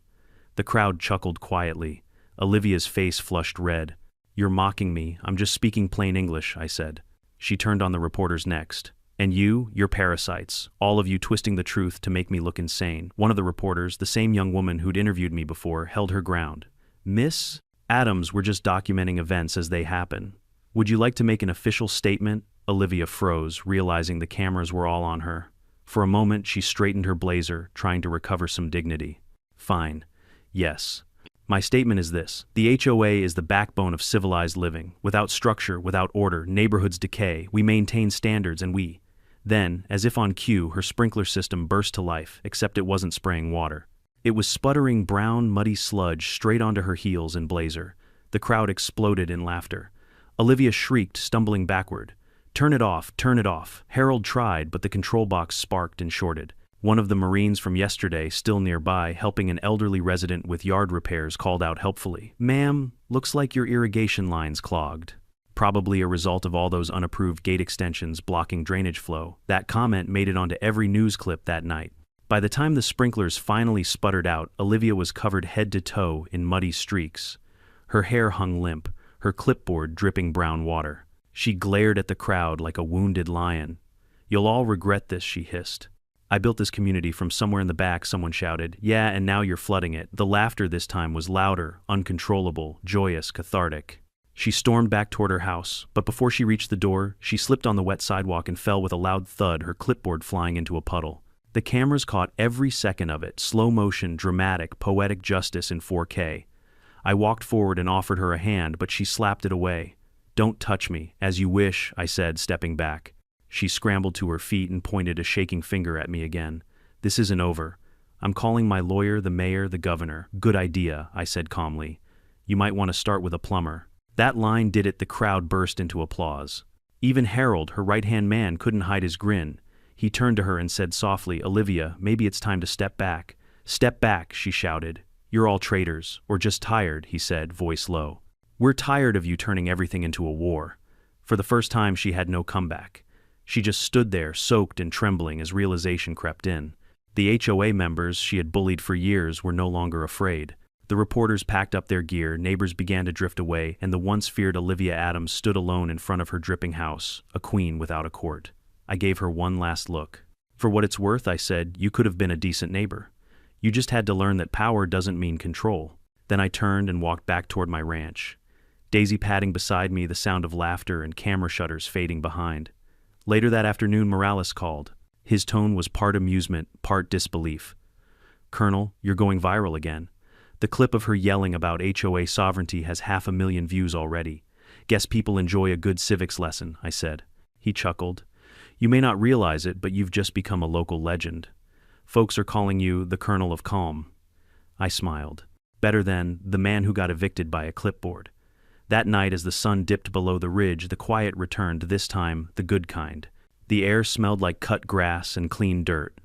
The crowd chuckled quietly. Olivia's face flushed red. "You're mocking me. I'm just speaking plain English," I said. She turned on the reporters next. "And you're parasites, all of you twisting the truth to make me look insane." One of the reporters, the same young woman who'd interviewed me before, held her ground. "Miss Adams, we're just documenting events as they happen. Would you like to make an official statement?" Olivia froze, realizing the cameras were all on her. For a moment, she straightened her blazer, trying to recover some dignity. "Fine. Yes. My statement is this: the HOA is the backbone of civilized living. Without structure, without order, neighborhoods decay. We maintain standards and we..." Then, as if on cue, her sprinkler system burst to life, except it wasn't spraying water. It was sputtering brown, muddy sludge straight onto her heels and blazer. The crowd exploded in laughter. Olivia shrieked, stumbling backward. "Turn it off, turn it off." Harold tried, but the control box sparked and shorted. One of the Marines from yesterday, still nearby, helping an elderly resident with yard repairs, called out helpfully, "Ma'am, looks like your irrigation line's clogged." Probably a result of all those unapproved gate extensions blocking drainage flow. That comment made it onto every news clip that night. By the time the sprinklers finally sputtered out, Olivia was covered head to toe in muddy streaks. Her hair hung limp, her clipboard dripping brown water. She glared at the crowd like a wounded lion. "You'll all regret this," she hissed. "I built this community from somewhere in the back," someone shouted. "Yeah, and now you're flooding it." The laughter this time was louder, uncontrollable, joyous, cathartic. She stormed back toward her house, but before she reached the door, she slipped on the wet sidewalk and fell with a loud thud, her clipboard flying into a puddle. The cameras caught every second of it, slow motion, dramatic, poetic justice in 4K. I walked forward and offered her a hand, but she slapped it away. "Don't touch me, as you wish," I said, stepping back. She scrambled to her feet and pointed a shaking finger at me again. "This isn't over. I'm calling my lawyer, the mayor, the governor." "Good idea," I said calmly. "You might want to start with a plumber." That line did it. The crowd burst into applause. Even Harold, her right-hand man, couldn't hide his grin. He turned to her and said softly, "Olivia, maybe it's time to step back." "Step back," she shouted. "You're all traitors, or just tired," he said, voice low. "We're tired of you turning everything into a war." For the first time, she had no comeback. She just stood there, soaked and trembling as realization crept in. The HOA members she had bullied for years were no longer afraid. The reporters packed up their gear, neighbors began to drift away, and the once feared Olivia Adams stood alone in front of her dripping house, a queen without a court. I gave her one last look. "For what it's worth," I said, "you could have been a decent neighbor. You just had to learn that power doesn't mean control." Then I turned and walked back toward my ranch. Daisy padding beside me, the sound of laughter and camera shutters fading behind. Later that afternoon, Morales called. His tone was part amusement, part disbelief. "Colonel, you're going viral again. The clip of her yelling about HOA sovereignty has 500,000 views already. Guess people enjoy a good civics lesson," I said. He chuckled. "You may not realize it, but you've just become a local legend. Folks are calling you the Colonel of Calm." I smiled. Better than the man who got evicted by a clipboard. That night, as the sun dipped below the ridge, the quiet returned, this time the good kind. The air smelled like cut grass and clean dirt.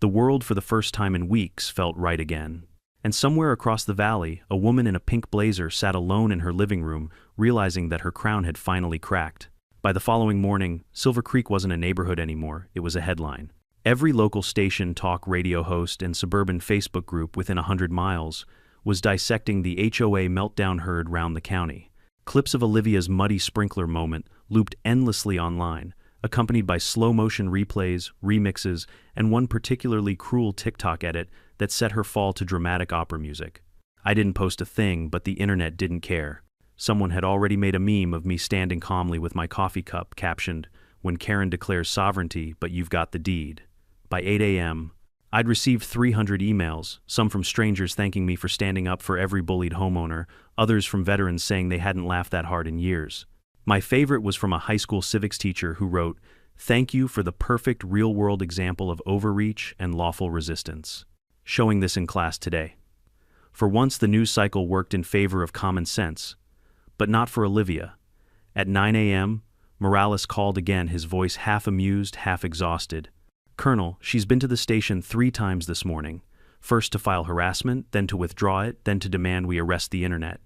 The world, for the first time in weeks, felt right again. And somewhere across the valley, a woman in a pink blazer sat alone in her living room, realizing that her crown had finally cracked. By the following morning, Silver Creek wasn't a neighborhood anymore, it was a headline. Every local station, talk radio host, and suburban Facebook group within 100 miles was dissecting the HOA meltdown heard round the county. Clips of Olivia's muddy sprinkler moment looped endlessly online, accompanied by slow-motion replays, remixes, and one particularly cruel TikTok edit that set her fall to dramatic opera music. I didn't post a thing, but the internet didn't care. Someone had already made a meme of me standing calmly with my coffee cup, captioned, "When Karen declares sovereignty, but you've got the deed." By 8 a.m., I'd received 300 emails, some from strangers thanking me for standing up for every bullied homeowner, others from veterans saying they hadn't laughed that hard in years. My favorite was from a high school civics teacher who wrote, "Thank you for the perfect real-world example of overreach and lawful resistance." Showing this in class today. For once, the news cycle worked in favor of common sense. But not for Olivia. At 9 a.m., Morales called again, his voice half amused, half exhausted. "Colonel, she's been to the station 3 times this morning. First to file harassment, then to withdraw it, then to demand we arrest the internet."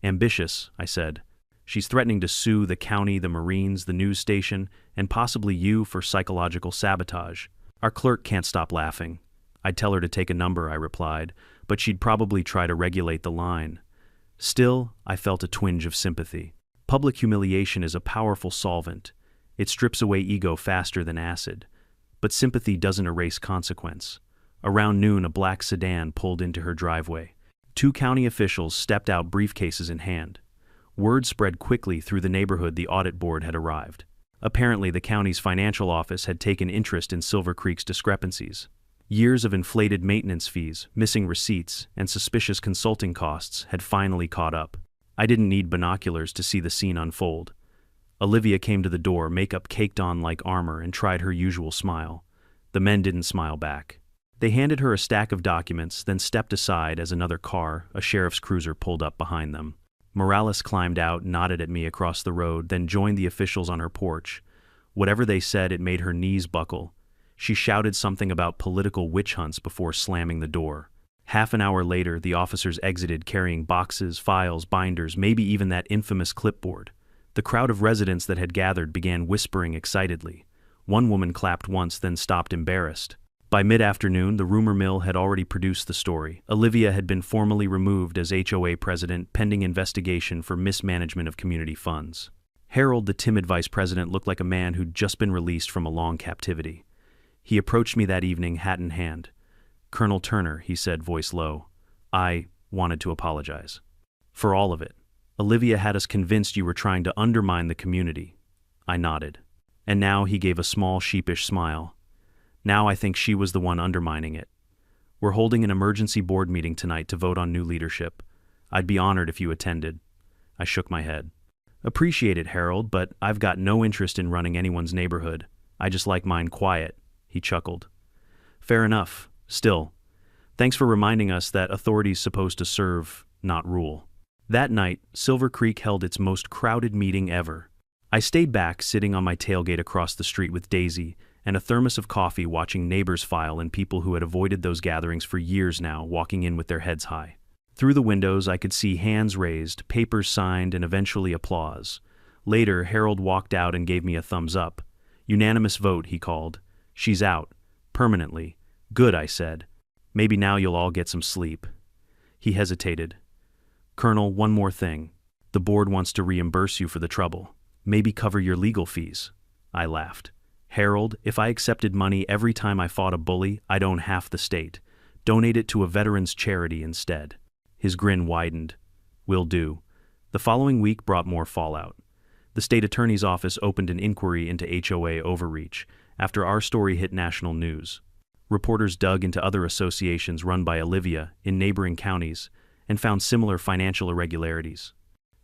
"Ambitious," I said. "She's threatening to sue the county, the Marines, the news station, and possibly you for psychological sabotage." Our clerk can't stop laughing. "I'd tell her to take a number," I replied, "but she'd probably try to regulate the line." Still, I felt a twinge of sympathy. Public humiliation is a powerful solvent. It strips away ego faster than acid. But sympathy doesn't erase consequence. Around noon, a black sedan pulled into her driveway. 2 county officials stepped out, briefcases in hand. Word spread quickly through the neighborhood the audit board had arrived. Apparently, the county's financial office had taken interest in Silver Creek's discrepancies. Years of inflated maintenance fees, missing receipts, and suspicious consulting costs had finally caught up. I didn't need binoculars to see the scene unfold. Olivia came to the door, makeup caked on like armor, and tried her usual smile. The men didn't smile back. They handed her a stack of documents, then stepped aside as another car, a sheriff's cruiser, pulled up behind them. Morales climbed out, nodded at me across the road, then joined the officials on her porch. Whatever they said, it made her knees buckle. She shouted something about political witch hunts before slamming the door. Half an hour later, the officers exited carrying boxes, files, binders, maybe even that infamous clipboard. The crowd of residents that had gathered began whispering excitedly. One woman clapped once, then stopped embarrassed. By mid-afternoon, the rumor mill had already produced the story. Olivia had been formally removed as HOA president, pending investigation for mismanagement of community funds. Harold, the timid vice president, looked like a man who'd just been released from a long captivity. He approached me that evening, hat in hand. "Colonel Turner," he said, voice low, "I wanted to apologize. For all of it." Olivia had us convinced you were trying to undermine the community. I nodded. And now he gave a small sheepish smile. Now I think she was the one undermining it. We're holding an emergency board meeting tonight to vote on new leadership. I'd be honored if you attended. I shook my head. Appreciate it, Harold, but I've got no interest in running anyone's neighborhood. I just like mine quiet. He chuckled. Fair enough. Still, thanks for reminding us that authority's supposed to serve, not rule. That night, Silver Creek held its most crowded meeting ever. I stayed back, sitting on my tailgate across the street with Daisy and a thermos of coffee, watching neighbors file and people who had avoided those gatherings for years now walking in with their heads high. Through the windows, I could see hands raised, papers signed, and eventually applause. Later, Harold walked out and gave me a thumbs up. Unanimous vote, he called. She's out. Permanently. Good, I said. Maybe now you'll all get some sleep. He hesitated. Colonel, one more thing. The board wants to reimburse you for the trouble. Maybe cover your legal fees. I laughed. Harold, if I accepted money every time I fought a bully, I'd own half the state. Donate it to a veterans charity instead. His grin widened. Will do. The following week brought more fallout. The state attorney's office opened an inquiry into HOA overreach after our story hit national news. Reporters dug into other associations run by Olivia in neighboring counties and found similar financial irregularities.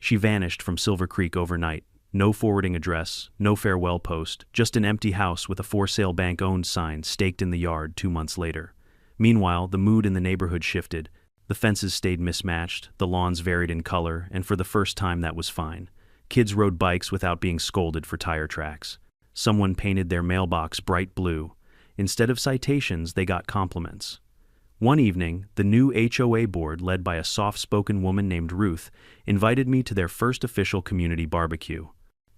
She vanished from Silver Creek overnight. No forwarding address, no farewell post, just an empty house with a for-sale bank-owned sign staked in the yard 2 months later. Meanwhile, the mood in the neighborhood shifted. The fences stayed mismatched, the lawns varied in color, and for the first time that was fine. Kids rode bikes without being scolded for tire tracks. Someone painted their mailbox bright blue. Instead of citations, they got compliments. One evening, the new HOA board, led by a soft-spoken woman named Ruth, invited me to their first official community barbecue.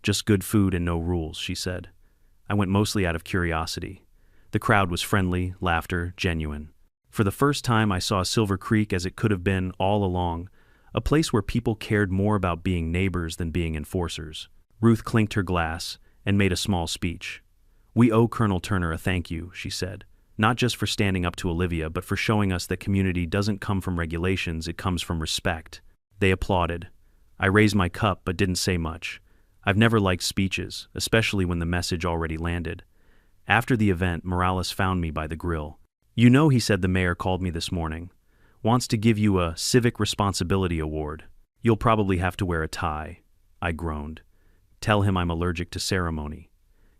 Just good food and no rules, she said. I went mostly out of curiosity. The crowd was friendly, laughter, genuine. For the first time, I saw Silver Creek as it could have been all along, a place where people cared more about being neighbors than being enforcers. Ruth clinked her glass and made a small speech. We owe Colonel Turner a thank you, she said, not just for standing up to Olivia, but for showing us that community doesn't come from regulations, it comes from respect. They applauded. I raised my cup but didn't say much. I've never liked speeches, especially when the message already landed. After the event, Morales found me by the grill. You know, he said, the mayor called me this morning. Wants to give you a Civic Responsibility Award. You'll probably have to wear a tie. I groaned. Tell him I'm allergic to ceremony.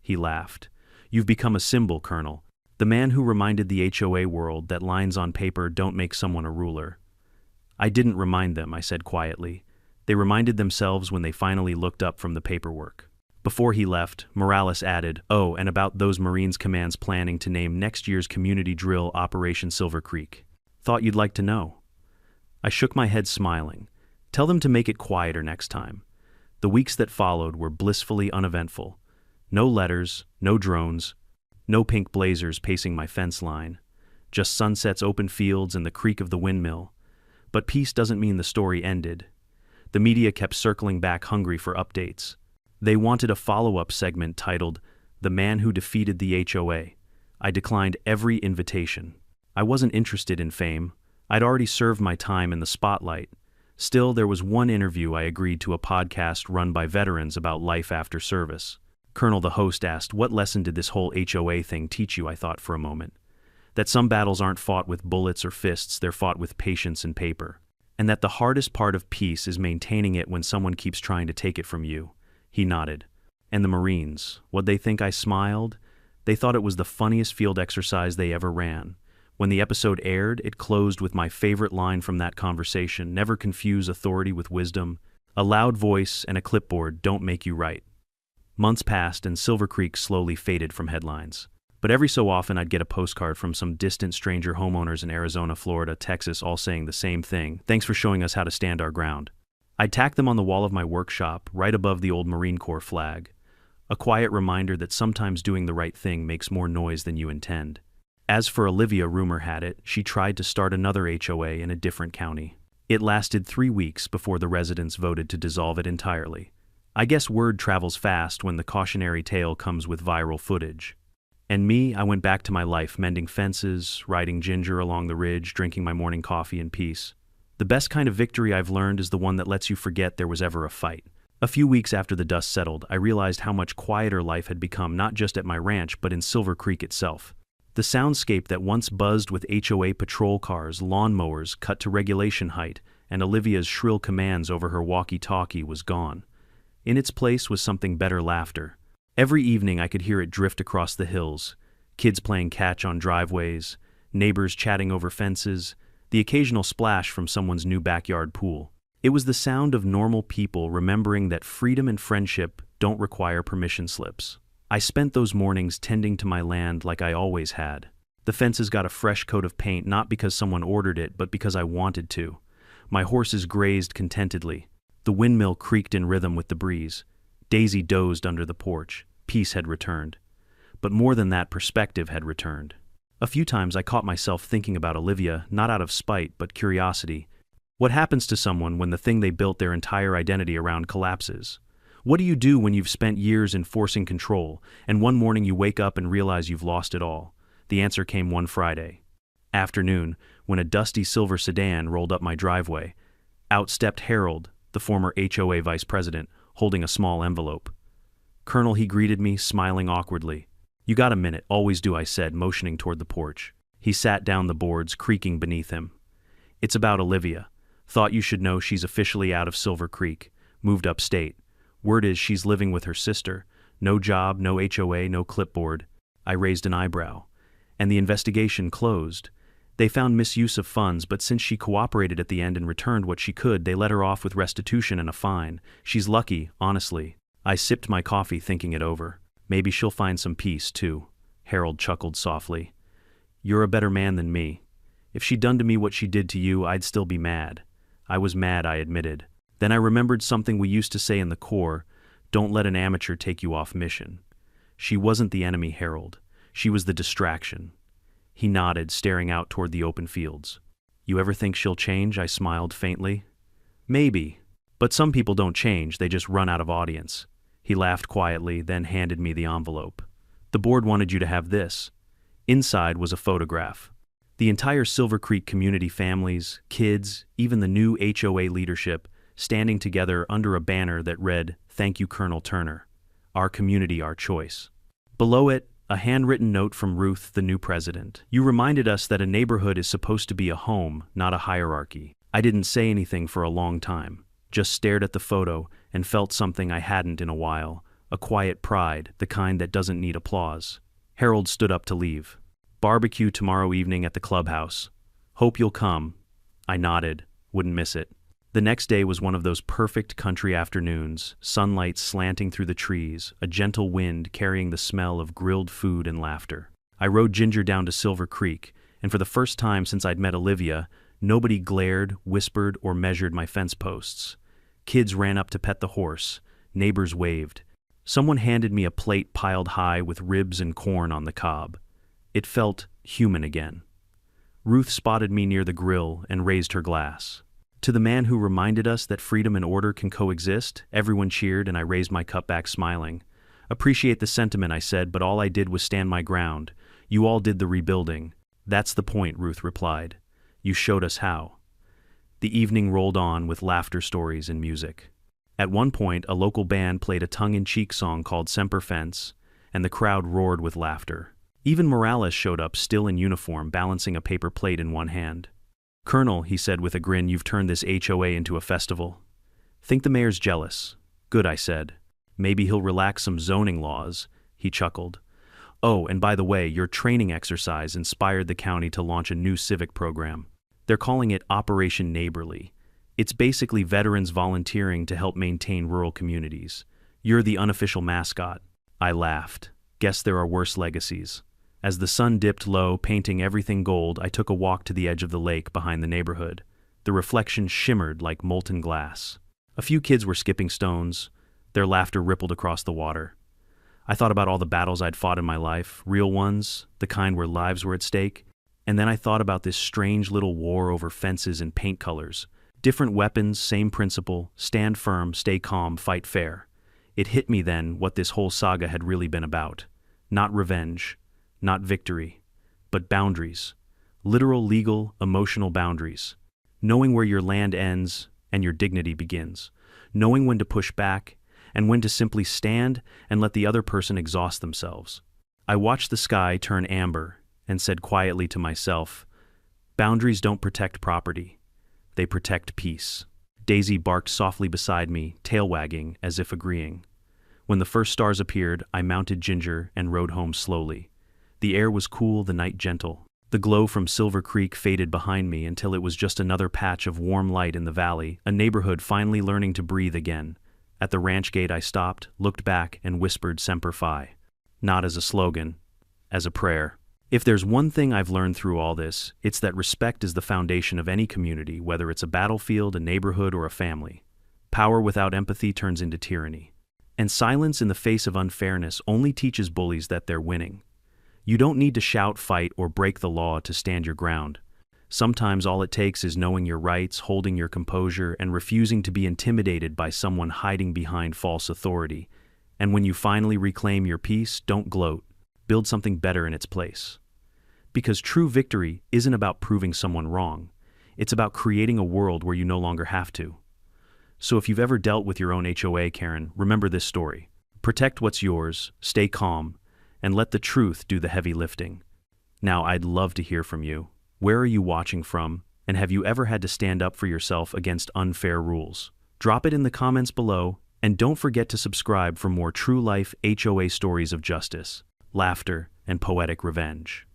He laughed. You've become a symbol, Colonel. The man who reminded the HOA world that lines on paper don't make someone a ruler. I didn't remind them, I said quietly. They reminded themselves when they finally looked up from the paperwork. Before he left, Morales added, oh, and about those Marines Command's planning to name next year's community drill Operation Silver Creek. Thought you'd like to know. I shook my head, smiling. Tell them to make it quieter next time. The weeks that followed were blissfully uneventful. No letters, no drones, no pink blazers pacing my fence line. Just sunsets, open fields, and the creak of the windmill. But peace doesn't mean the story ended. The media kept circling back, hungry for updates. They wanted a follow-up segment titled, The Man Who Defeated the HOA. I declined every invitation. I wasn't interested in fame. I'd already served my time in the spotlight. Still, there was one interview I agreed to, a podcast run by veterans about life after service. Colonel, the host, asked, what lesson did this whole HOA thing teach you? I thought for a moment. That some battles aren't fought with bullets or fists, they're fought with patience and paper. And that the hardest part of peace is maintaining it when someone keeps trying to take it from you. He nodded. And the Marines, what'd they think? I smiled. They thought it was the funniest field exercise they ever ran. When the episode aired, it closed with my favorite line from that conversation: never confuse authority with wisdom. A loud voice and a clipboard don't make you right. Months passed and Silver Creek slowly faded from headlines. But every so often I'd get a postcard from some distant stranger homeowners in Arizona, Florida, Texas, all saying the same thing. Thanks for showing us how to stand our ground. I'd tack them on the wall of my workshop, right above the old Marine Corps flag. A quiet reminder that sometimes doing the right thing makes more noise than you intend. As for Olivia, rumor had it, she tried to start another HOA in a different county. It lasted 3 weeks before the residents voted to dissolve it entirely. I guess word travels fast when the cautionary tale comes with viral footage. And me, I went back to my life, mending fences, riding Ginger along the ridge, drinking my morning coffee in peace. The best kind of victory I've learned is the one that lets you forget there was ever a fight. A few weeks after the dust settled, I realized how much quieter life had become not just at my ranch but in Silver Creek itself. The soundscape that once buzzed with HOA patrol cars, lawnmowers cut to regulation height, and Olivia's shrill commands over her walkie-talkie was gone. In its place was something better: laughter. Every evening I could hear it drift across the hills, kids playing catch on driveways, neighbors chatting over fences, the occasional splash from someone's new backyard pool. It was the sound of normal people remembering that freedom and friendship don't require permission slips. I spent those mornings tending to my land like I always had. The fences got a fresh coat of paint not because someone ordered it, but because I wanted to. My horses grazed contentedly. The windmill creaked in rhythm with the breeze. Daisy dozed under the porch. Peace had returned. But more than that, perspective had returned. A few times I caught myself thinking about Olivia, not out of spite, but curiosity. What happens to someone when the thing they built their entire identity around collapses? What do you do when you've spent years enforcing control, and one morning you wake up and realize you've lost it all? The answer came one Friday afternoon, when a dusty silver sedan rolled up my driveway. Out stepped Harold, the former HOA vice president, holding a small envelope. "Colonel," he greeted me, smiling awkwardly. "You got a minute?" "Always do," I said, motioning toward the porch. He sat down, the boards creaking beneath him. "It's about Olivia. Thought you should know she's officially out of Silver Creek, moved upstate. Word is she's living with her sister. No job, no HOA, no clipboard." I raised an eyebrow. "And the investigation closed. They found misuse of funds, but since she cooperated at the end and returned what she could, they let her off with restitution and a fine. She's lucky, honestly." I sipped my coffee, thinking it over. "Maybe she'll find some peace, too." Harold chuckled softly. "You're a better man than me. If she'd done to me what she did to you, I'd still be mad." I was mad, I admitted. Then I remembered something we used to say in the Corps: don't let an amateur take you off mission. She wasn't the enemy, Harold. She was the distraction. He nodded, staring out toward the open fields. "You ever think she'll change?" I smiled faintly. "Maybe. But some people don't change, they just run out of audience." He laughed quietly, then handed me the envelope. "The board wanted you to have this." Inside was a photograph. The entire Silver Creek community, families, kids, even the new HOA leadership, standing together under a banner that read, "Thank you, Colonel Turner. Our community, our choice." Below it, a handwritten note from Ruth, the new president. "You reminded us that a neighborhood is supposed to be a home, not a hierarchy." I didn't say anything for a long time, just stared at the photo and felt something I hadn't in a while, a quiet pride, the kind that doesn't need applause. Harold stood up to leave. "Barbecue tomorrow evening at the clubhouse. Hope you'll come." I nodded, wouldn't miss it. The next day was one of those perfect country afternoons, sunlight slanting through the trees, a gentle wind carrying the smell of grilled food and laughter. I rode Ginger down to Silver Creek, and for the first time since I'd met Olivia, nobody glared, whispered, or measured my fence posts. Kids ran up to pet the horse, neighbors waved. Someone handed me a plate piled high with ribs and corn on the cob. It felt human again. Ruth spotted me near the grill and raised her glass. "To the man who reminded us that freedom and order can coexist," everyone cheered, and I raised my cup back, smiling. "Appreciate the sentiment," I said, "but all I did was stand my ground. You all did the rebuilding." "That's the point," Ruth replied. "You showed us how." The evening rolled on with laughter, stories, and music. At one point, a local band played a tongue-in-cheek song called Semper Fence, and the crowd roared with laughter. Even Morales showed up, still in uniform, balancing a paper plate in one hand. "Colonel," he said with a grin, "you've turned this HOA into a festival." "Think the mayor's jealous." "Good," I said. "Maybe he'll relax some zoning laws." He chuckled. "Oh, and by the way, your training exercise inspired the county to launch a new civic program. They're calling it Operation Neighborly. It's basically veterans volunteering to help maintain rural communities. You're the unofficial mascot." I laughed. Guess there are worse legacies. As the sun dipped low, painting everything gold, I took a walk to the edge of the lake behind the neighborhood. The reflection shimmered like molten glass. A few kids were skipping stones. Their laughter rippled across the water. I thought about all the battles I'd fought in my life, real ones, the kind where lives were at stake. And then I thought about this strange little war over fences and paint colors. Different weapons, same principle: stand firm, stay calm, fight fair. It hit me then what this whole saga had really been about. Not revenge, not victory, but boundaries. Literal, legal, emotional boundaries. knowing where your land ends and your dignity begins, knowing when to push back and when to simply stand and let the other person exhaust themselves. I watched the sky turn amber and said quietly to myself, boundaries don't protect property, they protect peace. Daisy barked softly beside me, tail wagging as if agreeing. When the first stars appeared, I mounted Ginger and rode home slowly. The air was cool, the night gentle. The glow from Silver Creek faded behind me until it was just another patch of warm light in the valley, a neighborhood finally learning to breathe again. At the ranch gate I stopped, looked back, and whispered Semper Fi. Not as a slogan, as a prayer. If there's one thing I've learned through all this, it's that respect is the foundation of any community, whether it's a battlefield, a neighborhood, or a family. Power without empathy turns into tyranny. And silence in the face of unfairness only teaches bullies that they're winning. You don't need to shout, fight, or break the law to stand your ground. Sometimes all it takes is knowing your rights, holding your composure, and refusing to be intimidated by someone hiding behind false authority. And when you finally reclaim your peace, don't gloat. Build something better in its place. Because true victory isn't about proving someone wrong. It's about creating a world where you no longer have to. So if you've ever dealt with your own HOA, Karen, remember this story. Protect what's yours, stay calm, and let the truth do the heavy lifting. Now, I'd love to hear from you. Where are you watching from? And have you ever had to stand up for yourself against unfair rules? Drop it in the comments below, and don't forget to subscribe for more true-life HOA stories of justice, laughter, and poetic revenge.